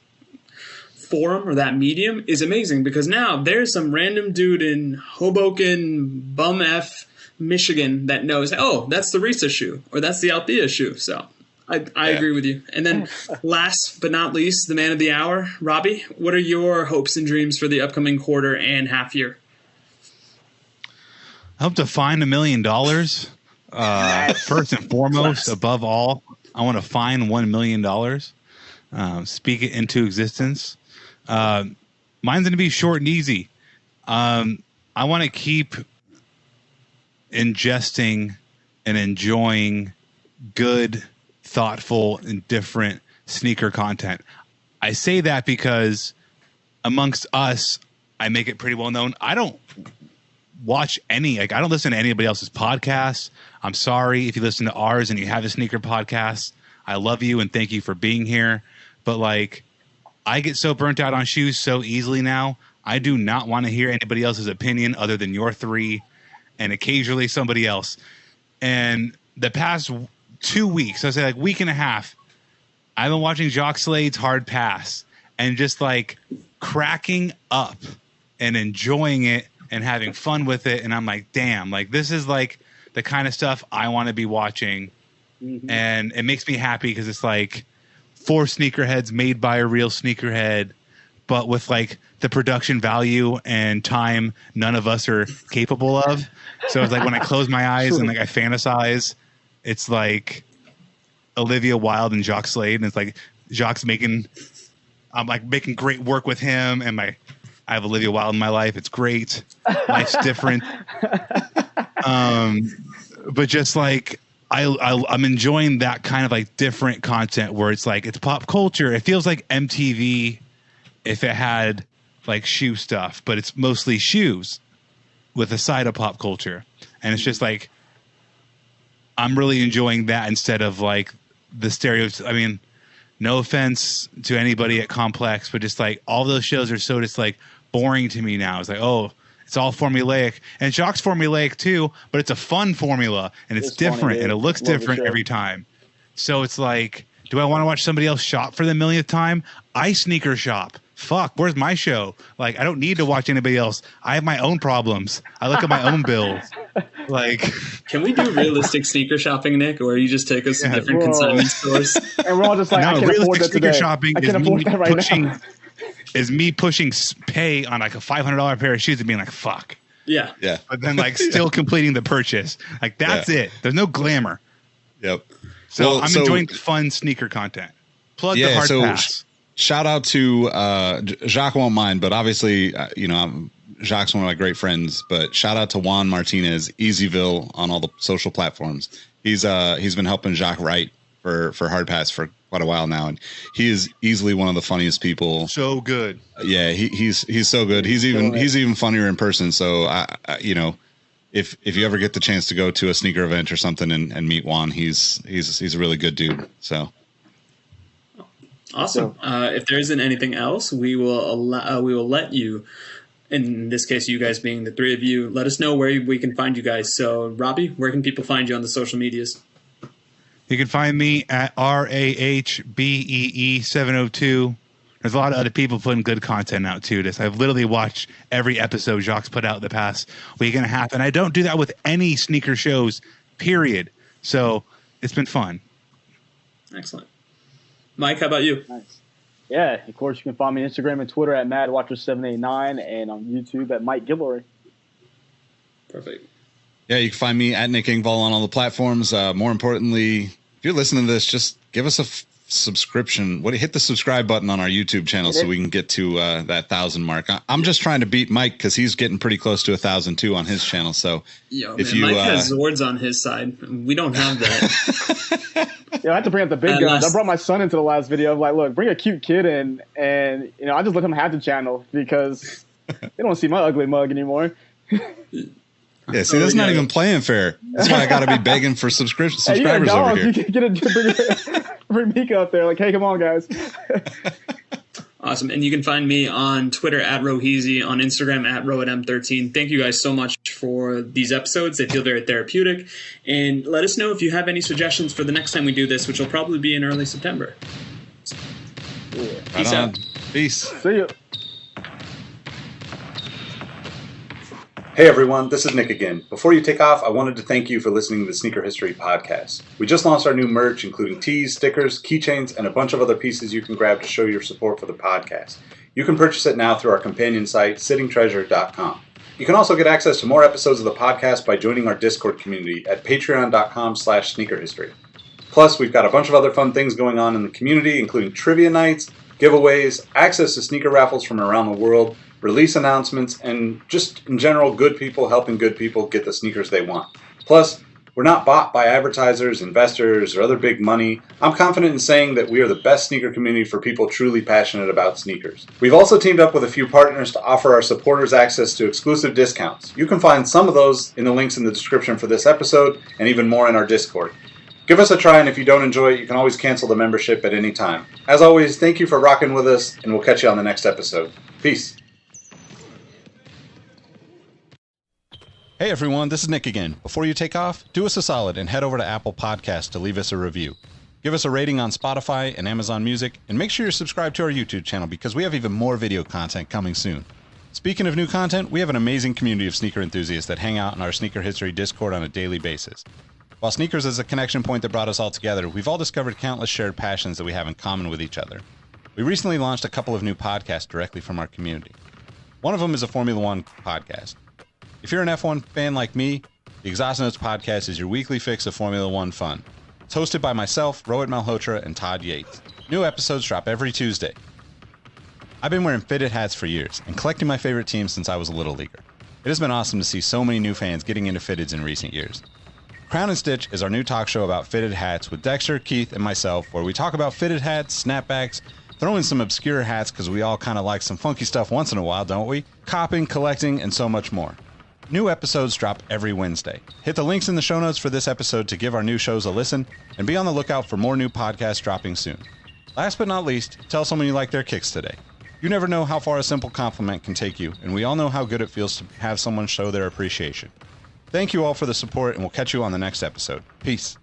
forum or that medium is amazing, because now there's some random dude in Hoboken, bum F, Michigan that knows, oh, that's the Risa shoe or that's the Althea shoe. So I agree with you. And then last but not least, the man of the hour, Robbie, what are your hopes and dreams for the upcoming quarter and half year? I hope to find $1 million. First and foremost, above all, I want to find $1 million. Speak it into existence. Mine's going to be short and easy. I want to keep ingesting and enjoying good, thoughtful, and different sneaker content. I say that because amongst us, I make it pretty well known. I don't watch I don't listen to anybody else's podcasts. I'm sorry if you listen to ours and you have a sneaker podcast. I love you and thank you for being here. But I get so burnt out on shoes so easily now. I do not want to hear anybody else's opinion other than your 3 and occasionally somebody else. And the past 2 weeks, I say week and a half, I've been watching Jacques Slade's Hard Pass and just cracking up and enjoying it and having fun with it. And I'm like, damn, this is the kind of stuff I want to be watching. Mm-hmm. And it makes me happy because it's 4 sneakerheads made by a real sneakerhead, but with the production value and time none of us are capable of. So it's when I close my eyes and I fantasize, it's Olivia Wilde and Jacques Slade, and it's Jacques making great work with him, and I have Olivia Wilde in my life. It's great. Life's different. But just I'm enjoying that kind of different content where it's it's pop culture. It feels like MTV if it had shoe stuff, but it's mostly shoes with a side of pop culture. And it's just I'm really enjoying that instead of the stereotypes. I mean, no offense to anybody at Complex, but just all those shows are so just boring to me now. It's it's all formulaic, and Jacques formulaic too, but it's a fun formula and it's different funny, and it looks different every time. So it's do I want to watch somebody else shop for the millionth time? I sneaker shop. Fuck, where's my show? I don't need to watch anybody else. I have my own problems. I look at my own bills. Can we do realistic sneaker shopping, Nick, or you just take us to different consignment stores? And we're all just I can't afford that today. Shopping I can't afford that right now. Is me pushing pay on a $500 pair of shoes and being fuck. Yeah. Yeah. But then still completing the purchase. That's it. There's no glamour. Yep. So I'm enjoying fun sneaker content. Plug the Hard Pass. Shout out to Jacques won't mind, but obviously, Jacques one of my great friends. But shout out to Juan Martinez, Easyville on all the social platforms. He's been helping Jacques write for Hard Pass for quite a while now, and he is easily one of the funniest people. So good. Yeah, he's so good. He's even funnier in person. So if you ever get the chance to go to a sneaker event or something and meet Juan, he's a really good dude. So. Awesome. If there isn't anything else, we will let you, in this case, you guys being the 3 of you, let us know where we can find you guys. So, Robbie, where can people find you on the social medias? You can find me at RAHBEE702. There's a lot of other people putting good content out too. I've literally watched every episode Jacques put out the past week and a half, and I don't do that with any sneaker shows, period. So it's been fun. Excellent. Mike, how about you? Nice. Yeah, of course, you can find me on Instagram and Twitter at MadWatcher789 and on YouTube at Mike Gillory. Perfect. Yeah, you can find me at Nick Engvall on all the platforms. More importantly, if you're listening to this, just give us a subscription. Hit the subscribe button on our YouTube channel so we can get to that 1,000 mark. I'm just trying to beat Mike because he's getting pretty close to 1,000 too on his channel. So Mike has Zords on his side. We don't have that. Yeah, I have to bring up the big guns. I brought my son into the last video. I'm like, look, bring a cute kid in, and I just let him have the channel because they don't see my ugly mug anymore. Yeah, see, that's not even playing fair. That's why I got to be begging for subscribers over here. You can bring Mika up there. Like, hey, come on, guys. Awesome. And you can find me on Twitter at Roheezy, on Instagram at RohitM13. Thank you guys so much for these episodes. They feel very therapeutic. And let us know if you have any suggestions for the next time we do this, which will probably be in early September. Peace out. Peace. See you. Hey everyone, this is Nick again. Before you take off, I wanted to thank you for listening to the Sneaker History Podcast. We just launched our new merch, including tees, stickers, keychains, and a bunch of other pieces you can grab to show your support for the podcast. You can purchase it now through our companion site, sittingtreasure.com. You can also get access to more episodes of the podcast by joining our Discord community at patreon.com/sneakerhistory. Plus, we've got a bunch of other fun things going on in the community, including trivia nights, giveaways, access to sneaker raffles from around the world, release announcements, and just in general, good people helping good people get the sneakers they want. Plus, we're not bought by advertisers, investors, or other big money. I'm confident in saying that we are the best sneaker community for people truly passionate about sneakers. We've also teamed up with a few partners to offer our supporters access to exclusive discounts. You can find some of those in the links in the description for this episode, and even more in our Discord. Give us a try, and if you don't enjoy it, you can always cancel the membership at any time. As always, thank you for rocking with us, and we'll catch you on the next episode. Peace. Hey everyone, this is Nick again. Before you take off, do us a solid and head over to Apple Podcasts to leave us a review. Give us a rating on Spotify and Amazon Music, and make sure you're subscribed to our YouTube channel because we have even more video content coming soon. Speaking of new content, we have an amazing community of sneaker enthusiasts that hang out in our Sneaker History Discord on a daily basis. While sneakers is a connection point that brought us all together, we've all discovered countless shared passions that we have in common with each other. We recently launched a couple of new podcasts directly from our community. One of them is a Formula One podcast. If you're an F1 fan like me, the Exhaust Notes podcast is your weekly fix of Formula One fun. It's hosted by myself, Rohit Malhotra, and Todd Yates. New episodes drop every Tuesday. I've been wearing fitted hats for years and collecting my favorite teams since I was a little leaguer. It has been awesome to see so many new fans getting into fitteds in recent years. Crown and Stitch is our new talk show about fitted hats with Dexter, Keith, and myself, where we talk about fitted hats, snapbacks, throw in some obscure hats because we all kind of like some funky stuff once in a while, don't we? Copping, collecting, and so much more. New episodes drop every Wednesday. Hit the links in the show notes for this episode to give our new shows a listen, and be on the lookout for more new podcasts dropping soon. Last but not least, tell someone you like their kicks today. You never know how far a simple compliment can take you, and we all know how good it feels to have someone show their appreciation. Thank you all for the support, and we'll catch you on the next episode. Peace.